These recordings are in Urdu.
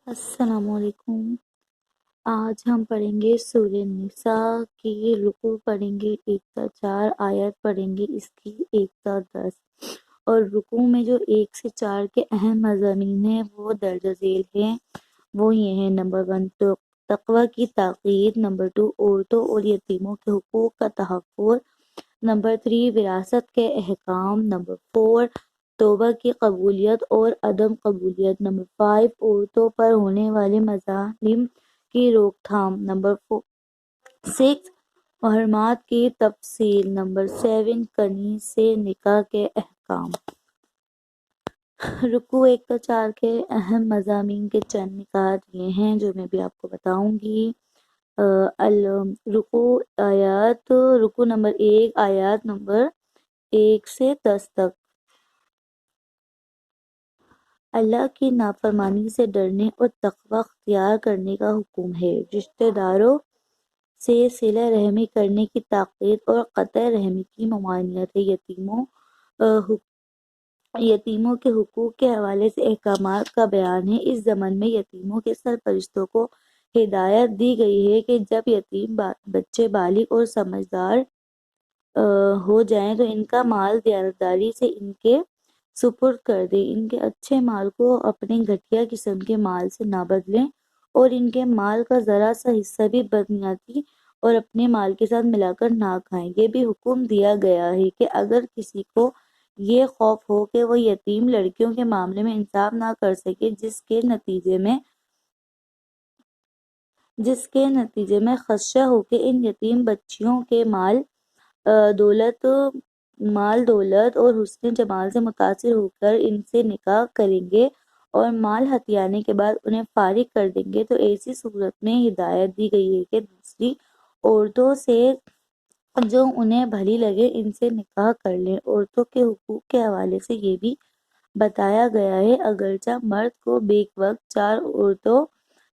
السلام علیکم۔ آج ہم پڑھیں گے سورہ نساء کی رکوع پڑھیں گے 1 تا 4، آیت پڑھیں گے اس کی 1 تا 10، اور رکوع میں جو 1 سے 4 کے اہم مضامین ہیں وہ درج ذیل ہیں۔ وہ یہ ہیں: نمبر 1 تقوی کی تاکید، نمبر 2 عورتوں اور یتیموں کے حقوق کا تحفظ، نمبر 3 وراثت کے احکام، نمبر 4 توبہ کی قبولیت اور عدم قبولیت، نمبر 5 عورتوں پر ہونے والے مظالم کی روک تھام، نمبر 6 محرمات کی تفصیل، نمبر 7 کنیز سے نکاح کے احکام۔ رکوع 1 تا 4 کے اہم مضامین کے چند نکات یہ ہیں جو میں بھی آپ کو بتاؤں گی۔ رکوع نمبر 1 آیات نمبر 1 سے 10 تک۔ اللہ کی نافرمانی سے ڈرنے اور تقوی اختیار کرنے کا حکم ہے۔ رشتہ داروں سے صلہ رحمی کرنے کی تاکید اور قطع رحمی کی ممانعت ہے۔ یتیموں کے حقوق کے حوالے سے احکامات کا بیان ہے۔ اس ضمن میں یتیموں کے سرپرستوں کو ہدایت دی گئی ہے کہ جب یتیم بچے بالغ اور سمجھدار ہو جائیں تو ان کا مال دیانتداری سے ان کے سپرد کر دیں۔ ان کے اچھے مال کو اپنے گھٹیا قسم کے مال سے نہ بدلیں اور ان کے مال کا ذرا سا حصہ بھی بدنیتی اور اپنے مال کے ساتھ ملا کر نہ کھائیں۔ یہ بھی حکم دیا گیا ہے کہ اگر کسی کو یہ خوف ہو کہ وہ یتیم لڑکیوں کے معاملے میں انصاف نہ کر سکے، جس کے نتیجے میں خدشہ ہو کہ ان یتیم بچیوں کے مال دولت اور حسن جمال سے متاثر ہو کر ان سے نکاح کریں گے اور مال ہتھیانے کے بعد انہیں فارغ کر دیں گے، تو ایسی صورت میں ہدایت دی گئی ہے کہ دوسری عورتوں سے جو انہیں بھلی لگے ان سے نکاح کر لیں۔ عورتوں کے حقوق کے حوالے سے یہ بھی بتایا گیا ہے اگرچہ مرد کو بیک وقت 4 عورتوں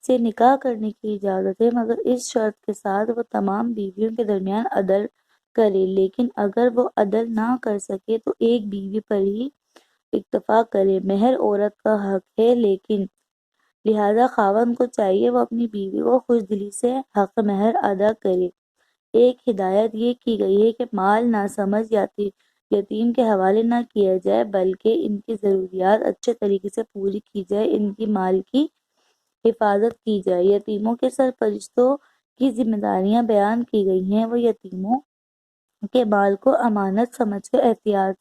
سے نکاح کرنے کی اجازت ہے، مگر اس شرط کے ساتھ وہ تمام بیویوں کے درمیان عدل کرے، لیکن اگر وہ عدل نہ کر سکے تو ایک بیوی پر ہی اکتفا کرے۔ مہر عورت کا حق ہے، لیکن لہذا خاوند کو چاہیے وہ اپنی بیوی کو خوش دلی سے حق مہر ادا کرے۔ ایک ہدایت یہ کی گئی ہے کہ مال ناسمجھ یتیم کے حوالے نہ کیا جائے بلکہ ان کی ضروریات اچھے طریقے سے پوری کی جائے، ان کی مال کی حفاظت کی جائے۔ یتیموں کے سرپرستوں کی ذمہ داریاں بیان کی گئی ہیں۔ وہ یتیموں کے مال کو امانت سمجھ کر احتیاط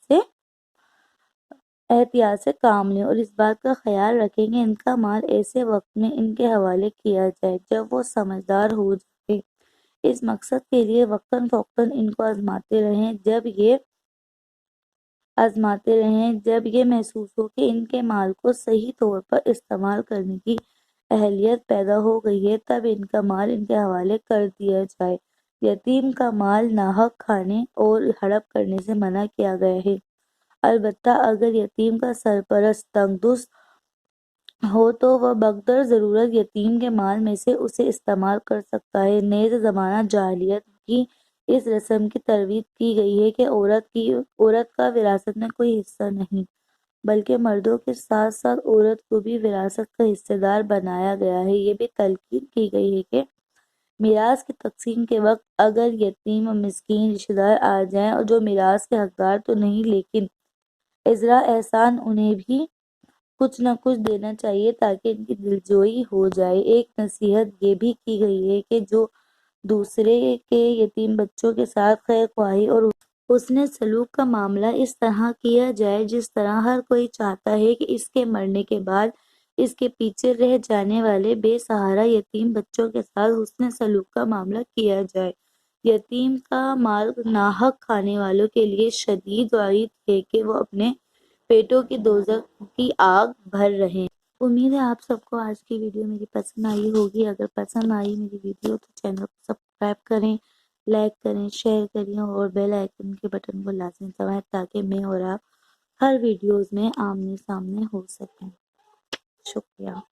سے کام لیں اور اس بات کا خیال رکھیں کہ ان کا مال ایسے وقت میں ان کے حوالے کیا جائے جب وہ سمجھدار ہو جائے۔ اس مقصد کے لیے وقتاً فوقتاً ان کو آزماتے رہیں۔ جب یہ محسوس ہو کہ ان کے مال کو صحیح طور پر استعمال کرنے کی اہلیت پیدا ہو گئی ہے، تب ان کا مال ان کے حوالے کر دیا جائے۔ یتیم کا مال ناحق کھانے اور ہڑپ کرنے سے منع کیا گیا ہے، البتہ اگر یتیم کا سرپرست تنگدست ہو تو وہ بقدر ضرورت یتیم کے مال میں سے اسے استعمال کر سکتا ہے۔ نیز زمانہ جاہلیت کی اس رسم کی ترویج کی گئی ہے کہ عورت کا وراثت میں کوئی حصہ نہیں، بلکہ مردوں کے ساتھ ساتھ عورت کو بھی وراثت کا حصہ دار بنایا گیا ہے۔ یہ بھی تلقین کی گئی ہے کہ میراث کی تقسیم کے وقت اگر یتیم و مسکین رشتہ دار آ جائیں اور جو میراث کے حقدار تو نہیں لیکن عذرا احسان انہیں بھی کچھ نہ کچھ دینا چاہیے تاکہ ان کی دلجوئی ہو جائے۔ ایک نصیحت یہ بھی کی گئی ہے کہ جو دوسرے کے یتیم بچوں کے ساتھ خیر خواہی اور حسن سلوک کا معاملہ اس طرح کیا جائے جس طرح ہر کوئی چاہتا ہے کہ اس کے مرنے کے بعد اس کے پیچھے رہ جانے والے بے سہارا یتیم بچوں کے ساتھ حسن سلوک کا معاملہ کیا جائے۔ یتیم کا مال ناحق کھانے والوں کے لیے شدید وعید ہے کہ وہ اپنے پیٹوں کی دوزخ کی آگ بھر رہیں۔ امید ہے آپ سب کو آج کی ویڈیو میری پسند آئی ہوگی۔ اگر پسند آئی میری ویڈیو تو چینل کو سبسکرائب کریں، لائک کریں، شیئر کریں اور بیل آئیکن کے بٹن کو لازمی دبائیں تاکہ میں اور آپ ہر ویڈیوز میں آمنے سامنے ہو سکیں۔ شکریہ۔